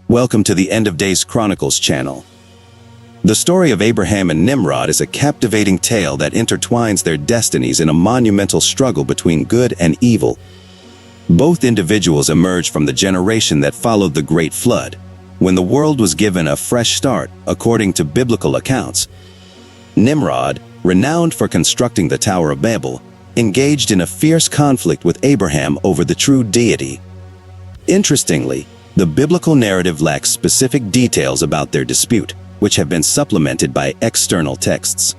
Welcome to the End of Days Chronicles channel. The story of Abraham and Nimrod is a captivating tale that intertwines their destinies in a monumental struggle between good and evil. Both individuals emerged from the generation that followed the Great Flood, when the world was given a fresh start, according to biblical accounts. Nimrod, renowned for constructing the Tower of Babel, engaged in a fierce conflict with Abraham over the true deity. Interestingly, the biblical narrative lacks specific details about their dispute, which have been supplemented by external texts.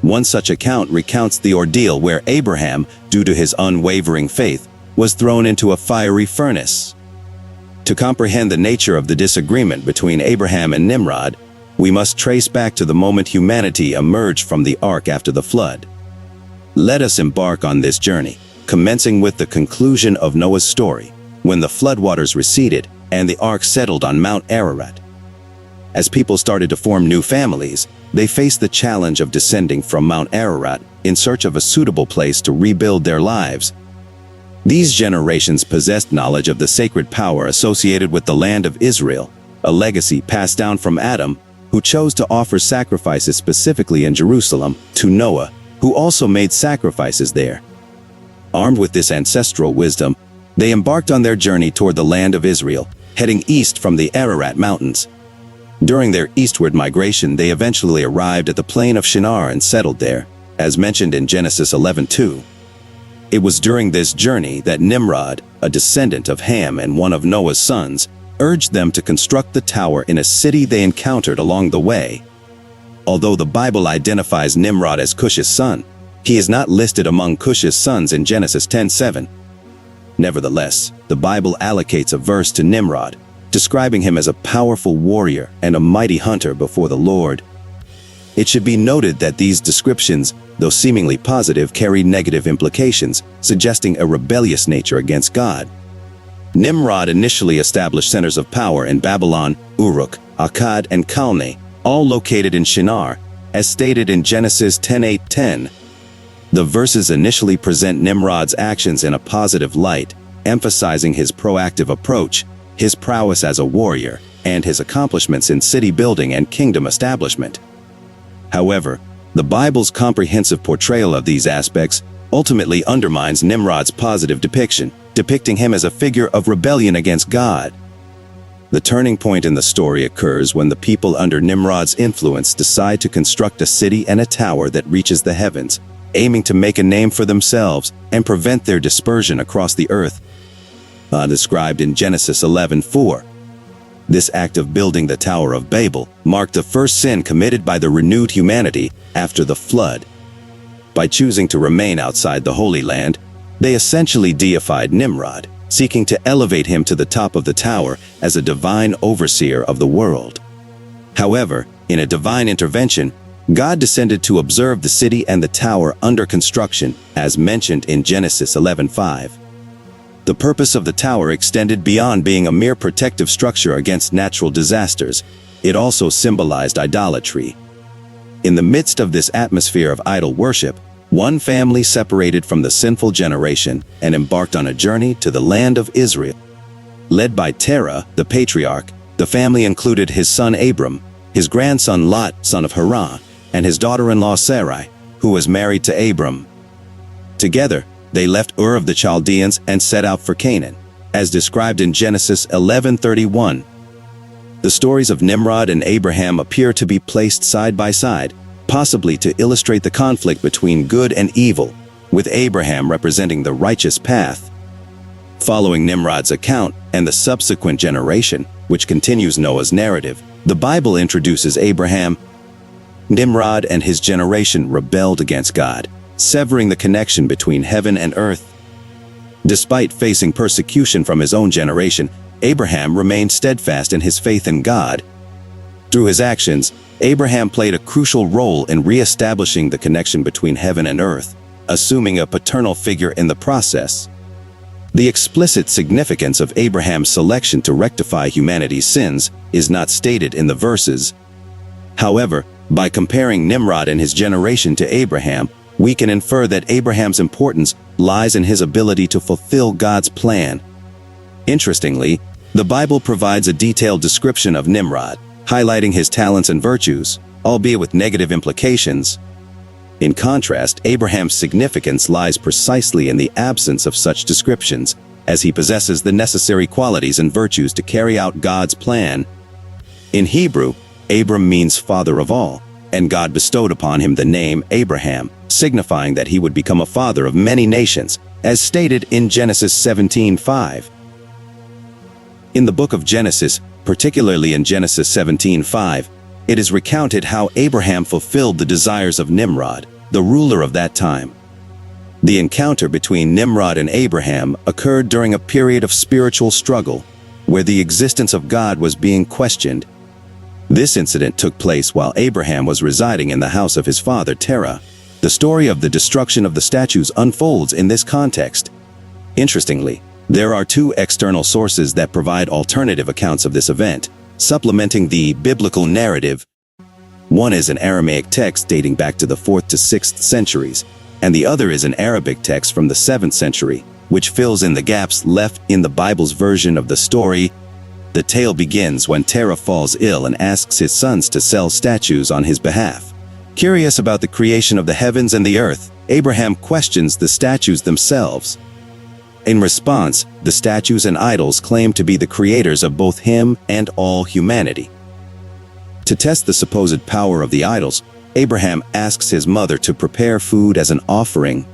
One such account recounts the ordeal where Abraham, due to his unwavering faith, was thrown into a fiery furnace. To comprehend the nature of the disagreement between Abraham and Nimrod, we must trace back to the moment humanity emerged from the ark after the flood. Let us embark on this journey, commencing with the conclusion of Noah's story, when the floodwaters receded and the ark settled on Mount Ararat. As people started to form new families, they faced the challenge of descending from Mount Ararat in search of a suitable place to rebuild their lives. These generations possessed knowledge of the sacred power associated with the land of Israel, a legacy passed down from Adam, who chose to offer sacrifices specifically in Jerusalem, to Noah, who also made sacrifices there. Armed with this ancestral wisdom, they embarked on their journey toward the land of Israel, heading east from the Ararat Mountains. During their eastward migration, they eventually arrived at the plain of Shinar and settled there, as mentioned in Genesis 11:2. It was during this journey that Nimrod, a descendant of Ham and one of Noah's sons, urged them to construct the tower in a city they encountered along the way. Although the Bible identifies Nimrod as Cush's son, he is not listed among Cush's sons in Genesis 10:7. Nevertheless, the Bible allocates a verse to Nimrod, describing him as a powerful warrior and a mighty hunter before the Lord. It should be noted that these descriptions, though seemingly positive, carry negative implications, suggesting a rebellious nature against God. Nimrod initially established centers of power in Babylon, Uruk, Akkad, and Calneh, all located in Shinar, as stated in Genesis 10:8-10. The verses initially present Nimrod's actions in a positive light, emphasizing his proactive approach, his prowess as a warrior, and his accomplishments in city building and kingdom establishment. However, the Bible's comprehensive portrayal of these aspects ultimately undermines Nimrod's positive depiction, depicting him as a figure of rebellion against God. The turning point in the story occurs when the people under Nimrod's influence decide to construct a city and a tower that reaches the heavens, aiming to make a name for themselves and prevent their dispersion across the earth. Described in Genesis 11:4. This act of building the Tower of Babel marked the first sin committed by the renewed humanity after the flood. By choosing to remain outside the Holy Land, they essentially deified Nimrod, seeking to elevate him to the top of the tower as a divine overseer of the world. However, in a divine intervention, God descended to observe the city and the tower under construction, as mentioned in Genesis 11:5. The purpose of the tower extended beyond being a mere protective structure against natural disasters. It also symbolized idolatry. In the midst of this atmosphere of idol worship, one family separated from the sinful generation and embarked on a journey to the land of Israel. Led by Terah, the patriarch, the family included his son Abram, his grandson Lot, son of Haran, and his daughter-in-law Sarai, who was married to Abram. Together, they left Ur of the Chaldeans and set out for Canaan, as described in Genesis 11:31. The stories of Nimrod and Abraham appear to be placed side by side, possibly to illustrate the conflict between good and evil, with Abraham representing the righteous path. Following Nimrod's account and the subsequent generation, which continues Noah's narrative, the Bible introduces Abraham. Nimrod and his generation rebelled against God, severing the connection between heaven and earth. Despite facing persecution from his own generation, Abraham remained steadfast in his faith in God. Through his actions, Abraham played a crucial role in re-establishing the connection between heaven and earth, assuming a paternal figure in the process. The explicit significance of Abraham's selection to rectify humanity's sins is not stated in the verses. However, by comparing Nimrod and his generation to Abraham, we can infer that Abraham's importance lies in his ability to fulfill God's plan. Interestingly, The Bible provides a detailed description of Nimrod, highlighting his talents and virtues, albeit with negative implications. In contrast, Abraham's significance lies precisely in the absence of such descriptions, as he possesses the necessary qualities and virtues to carry out God's plan. In Hebrew, Abram means father of all, and God bestowed upon him the name Abraham, signifying that he would become a father of many nations, as stated in Genesis 17:5. In the book of Genesis, particularly in Genesis 17:5, it is recounted how Abraham fulfilled the desires of Nimrod, the ruler of that time. The encounter between Nimrod and Abraham occurred during a period of spiritual struggle, where the existence of God was being questioned. This incident took place while Abraham was residing in the house of his father Terah. The story of the destruction of the statues unfolds in this context. Interestingly, there are two external sources that provide alternative accounts of this event, supplementing the biblical narrative. One is an Aramaic text dating back to the 4th to 6th centuries, and the other is an Arabic text from the 7th century, which fills in the gaps left in the Bible's version of the story. The tale begins when Terah falls ill and asks his sons to sell statues on his behalf. Curious about the creation of the heavens and the earth, Abraham questions the statues themselves. In response, the statues and idols claim to be the creators of both him and all humanity. To test the supposed power of the idols, Abraham asks his mother to prepare food as an offering.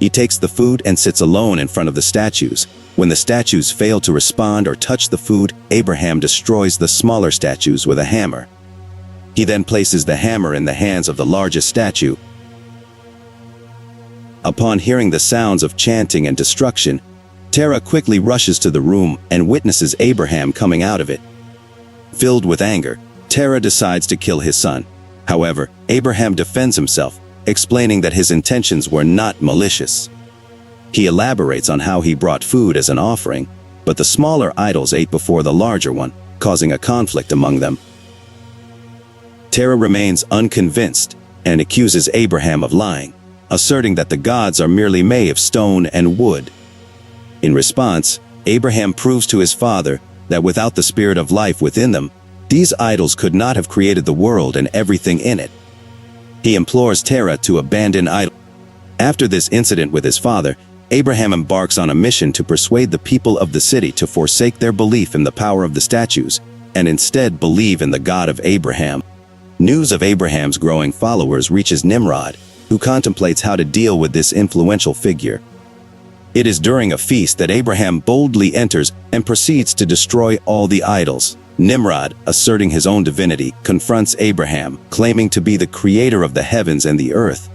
He takes the food and sits alone in front of the statues. When the statues fail to respond or touch the food, Abraham destroys the smaller statues with a hammer. He then places the hammer in the hands of the largest statue. Upon hearing the sounds of chanting and destruction, Terah quickly rushes to the room and witnesses Abraham coming out of it. Filled with anger, Terah decides to kill his son. However, Abraham defends himself, explaining that his intentions were not malicious. He elaborates on how he brought food as an offering, but the smaller idols ate before the larger one, causing a conflict among them. Terah remains unconvinced and accuses Abraham of lying, asserting that the gods are merely made of stone and wood. In response, Abraham proves to his father that without the spirit of life within them, these idols could not have created the world and everything in it. He implores Terah to abandon idols. After this incident with his father, Abraham embarks on a mission to persuade the people of the city to forsake their belief in the power of the statues and instead believe in the God of Abraham. News of Abraham's growing followers reaches Nimrod, who contemplates how to deal with this influential figure. It is during a feast that Abraham boldly enters and proceeds to destroy all the idols. Nimrod, asserting his own divinity, confronts Abraham, claiming to be the creator of the heavens and the earth.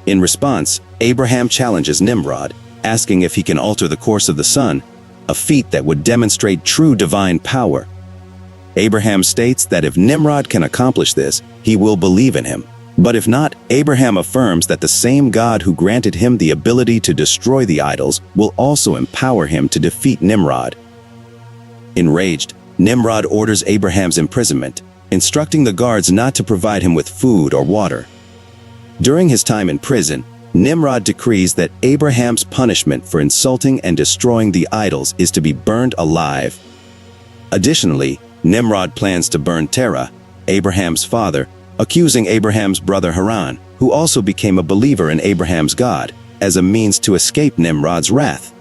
In response, Abraham challenges Nimrod, asking if he can alter the course of the sun, a feat that would demonstrate true divine power. Abraham states that if Nimrod can accomplish this, he will believe in him. But if not, Abraham affirms that the same God who granted him the ability to destroy the idols will also empower him to defeat Nimrod. Enraged, Nimrod orders Abraham's imprisonment, instructing the guards not to provide him with food or water. During his time in prison, Nimrod decrees that Abraham's punishment for insulting and destroying the idols is to be burned alive. Additionally, Nimrod plans to burn Terah, Abraham's father, accusing Abraham's brother Haran, who also became a believer in Abraham's God, as a means to escape Nimrod's wrath.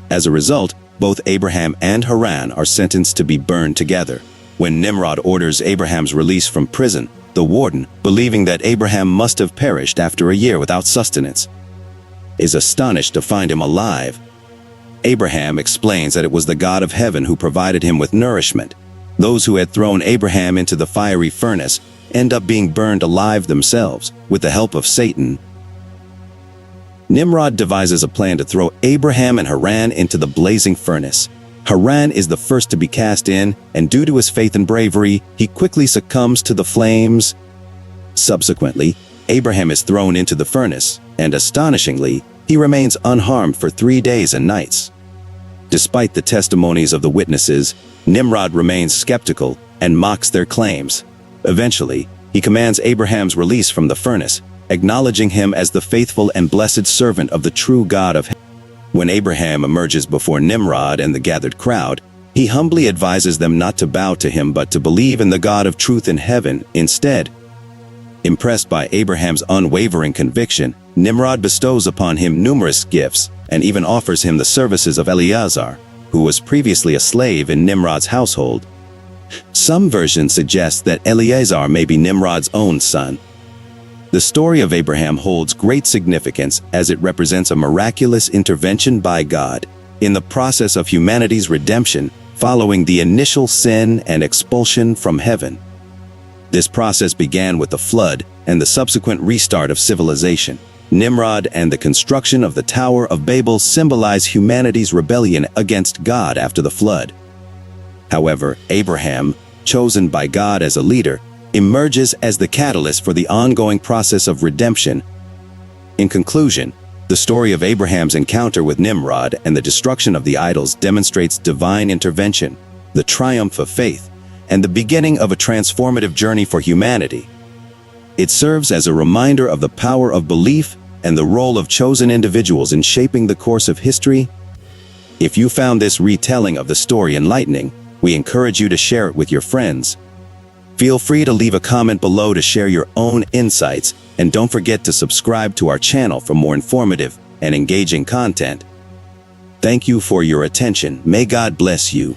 As a result, both Abraham and Haran are sentenced to be burned together. When Nimrod orders Abraham's release from prison, the warden, believing that Abraham must have perished after a year without sustenance, is astonished to find him alive. Abraham explains that it was the God of heaven who provided him with nourishment. Those who had thrown Abraham into the fiery furnace end up being burned alive themselves, with the help of Satan. Nimrod devises a plan to throw Abraham and Haran into the blazing furnace. Haran is the first to be cast in, and due to his faith and bravery, he quickly succumbs to the flames. Subsequently, Abraham is thrown into the furnace, and astonishingly, he remains unharmed for 3 days and nights. Despite the testimonies of the witnesses, Nimrod remains skeptical and mocks their claims. Eventually, he commands Abraham's release from the furnace, acknowledging him as the faithful and blessed servant of the true God of heaven. When Abraham emerges before Nimrod and the gathered crowd, he humbly advises them not to bow to him but to believe in the God of truth in heaven instead. Impressed by Abraham's unwavering conviction, Nimrod bestows upon him numerous gifts and even offers him the services of Eleazar, who was previously a slave in Nimrod's household. Some versions suggest that Eleazar may be Nimrod's own son. The story of Abraham holds great significance as it represents a miraculous intervention by God in the process of humanity's redemption following the initial sin and expulsion from heaven. This process began with the flood and the subsequent restart of civilization. Nimrod and the construction of the Tower of Babel symbolize humanity's rebellion against God after the flood. However, Abraham, chosen by God as a leader, emerges as the catalyst for the ongoing process of redemption. In conclusion, the story of Abraham's encounter with Nimrod and the destruction of the idols demonstrates divine intervention, the triumph of faith, and the beginning of a transformative journey for humanity. It serves as a reminder of the power of belief and the role of chosen individuals in shaping the course of history. If you found this retelling of the story enlightening, we encourage you to share it with your friends. Feel free to leave a comment below to share your own insights, and don't forget to subscribe to our channel for more informative and engaging content. Thank you for your attention. May God bless you.